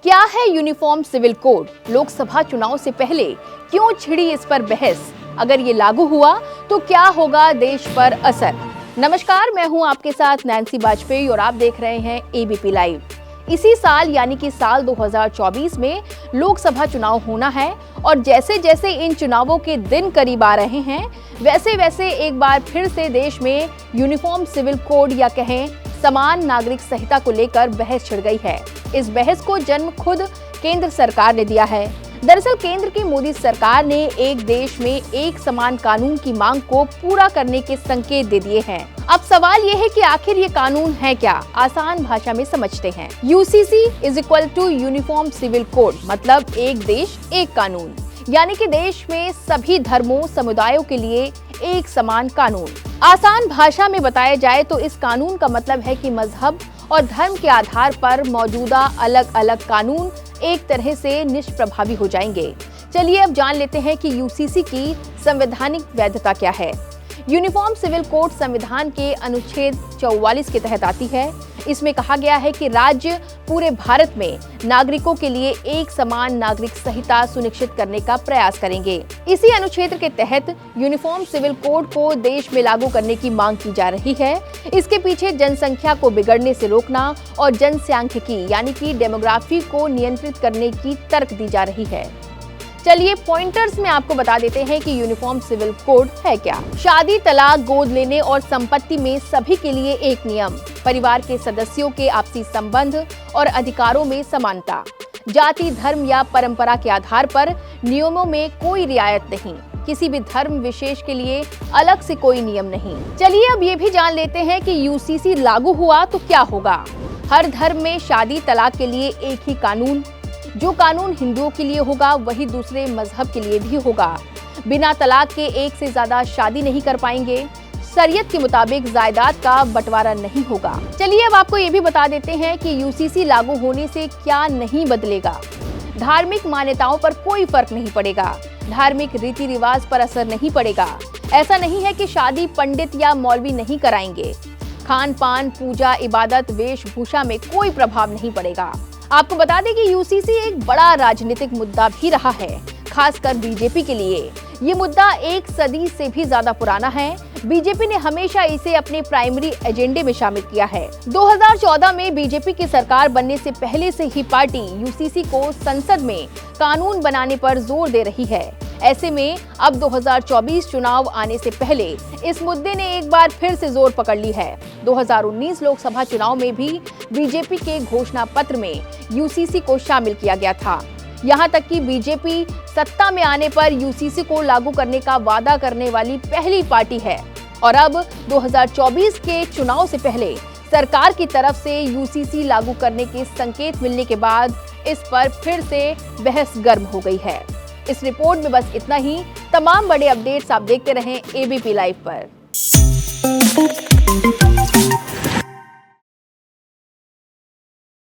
क्या है uniform civil code? Lok Sabha चुनाव से पहले क्यों छिड़ी इस पर बहस? अगर ये लागू हुआ तो क्या होगा देश पर असर? नमस्कार, मैं हूं आपके साथ नैन्सी बाजपेयी और आप देख रहे हैं एबीपी लाइव। इसी साल यानी कि साल 2024 में लोकसभा चुनाव होना है और जैसे जैसे इन चुनावों के दिन करीब आ रहे हैं वैसे वैसे एक बार फिर से देश में यूनिफॉर्म सिविल कोड या कहें समान नागरिक संहिता को लेकर बहस छिड़ गई है। इस बहस को जन्म खुद केंद्र सरकार ने दिया है। दरअसल केंद्र की मोदी सरकार ने एक देश में एक समान कानून की मांग को पूरा करने के संकेत दे दिए हैं। अब सवाल ये है कि आखिर ये कानून है क्या? आसान भाषा में समझते हैं। UCC is equal to uniform civil code, मतलब एक देश एक कानून, यानी कि देश में सभी धर्मों समुदायों के लिए एक समान कानून। आसान भाषा में बताया जाए तो इस कानून का मतलब है कि मजहब और धर्म के आधार पर मौजूदा अलग अलग कानून एक तरह से निष्प्रभावी हो जाएंगे। चलिए अब जान लेते हैं कि यूसीसी की संवैधानिक वैधता क्या है। यूनिफॉर्म सिविल कोड संविधान के अनुच्छेद 44 के तहत आती है। इसमें कहा गया है कि राज्य पूरे भारत में नागरिकों के लिए एक समान नागरिक संहिता सुनिश्चित करने का प्रयास करेंगे। इसी अनुच्छेद के तहत यूनिफॉर्म सिविल कोड को देश में लागू करने की मांग की जा रही है। इसके पीछे जनसंख्या को बिगड़ने से रोकना और जनसांख्यिकी यानी कि डेमोग्राफी को नियंत्रित करने की तर्क दी जा रही है। चलिए पॉइंटर्स में आपको बता देते हैं कि यूनिफॉर्म सिविल कोड है क्या। शादी, तलाक, गोद लेने और संपत्ति में सभी के लिए एक नियम। परिवार के सदस्यों के आपसी संबंध और अधिकारों में समानता। जाति, धर्म या परंपरा के आधार पर नियमों में कोई रियायत नहीं। किसी भी धर्म विशेष के लिए अलग से कोई नियम नहीं। चलिए अब ये भी जान लेते हैं कि यूसीसी लागू हुआ तो क्या होगा। हर धर्म में शादी, तलाक के लिए एक ही कानून। जो कानून हिंदुओं के लिए होगा वही दूसरे मजहब के लिए भी होगा। बिना तलाक के एक से ज्यादा शादी नहीं कर पाएंगे। शरीयत के मुताबिक जायदाद का बंटवारा नहीं होगा। चलिए अब आपको ये भी बता देते हैं कि यूसीसी लागू होने से क्या नहीं बदलेगा। धार्मिक मान्यताओं पर कोई फर्क नहीं पड़ेगा। धार्मिक रीति रिवाज पर असर नहीं पड़ेगा। ऐसा नहीं है कि शादी पंडित या मौलवी नहीं कराएंगे। खान पान, पूजा, इबादत, वेशभूषा में कोई प्रभाव नहीं पड़ेगा। आपको बता दें कि यूसीसी एक बड़ा राजनीतिक मुद्दा भी रहा है, खासकर बीजेपी के लिए। ये मुद्दा एक सदी से भी ज्यादा पुराना है। बीजेपी ने हमेशा इसे अपने प्राइमरी एजेंडे में शामिल किया है। 2014 में बीजेपी की सरकार बनने से पहले से ही पार्टी यूसीसी को संसद में कानून बनाने पर जोर दे रही है। ऐसे में अब 2024 चुनाव आने से पहले इस मुद्दे ने एक बार फिर से जोर पकड़ ली है। 2019 लोकसभा चुनाव में भी बीजेपी के घोषणा पत्र में यूसीसी को शामिल किया गया था। यहाँ तक कि बीजेपी सत्ता में आने पर यूसीसी को लागू करने का वादा करने वाली पहली पार्टी है। और अब 2024 के चुनाव से पहले सरकार की तरफ से यूसीसी लागू करने के संकेत मिलने के बाद इस पर फिर से बहस गर्म हो गई है। इस रिपोर्ट में बस इतना ही। तमाम बड़े अपडेट्स आप देखते रहें एबीपी लाइव पर।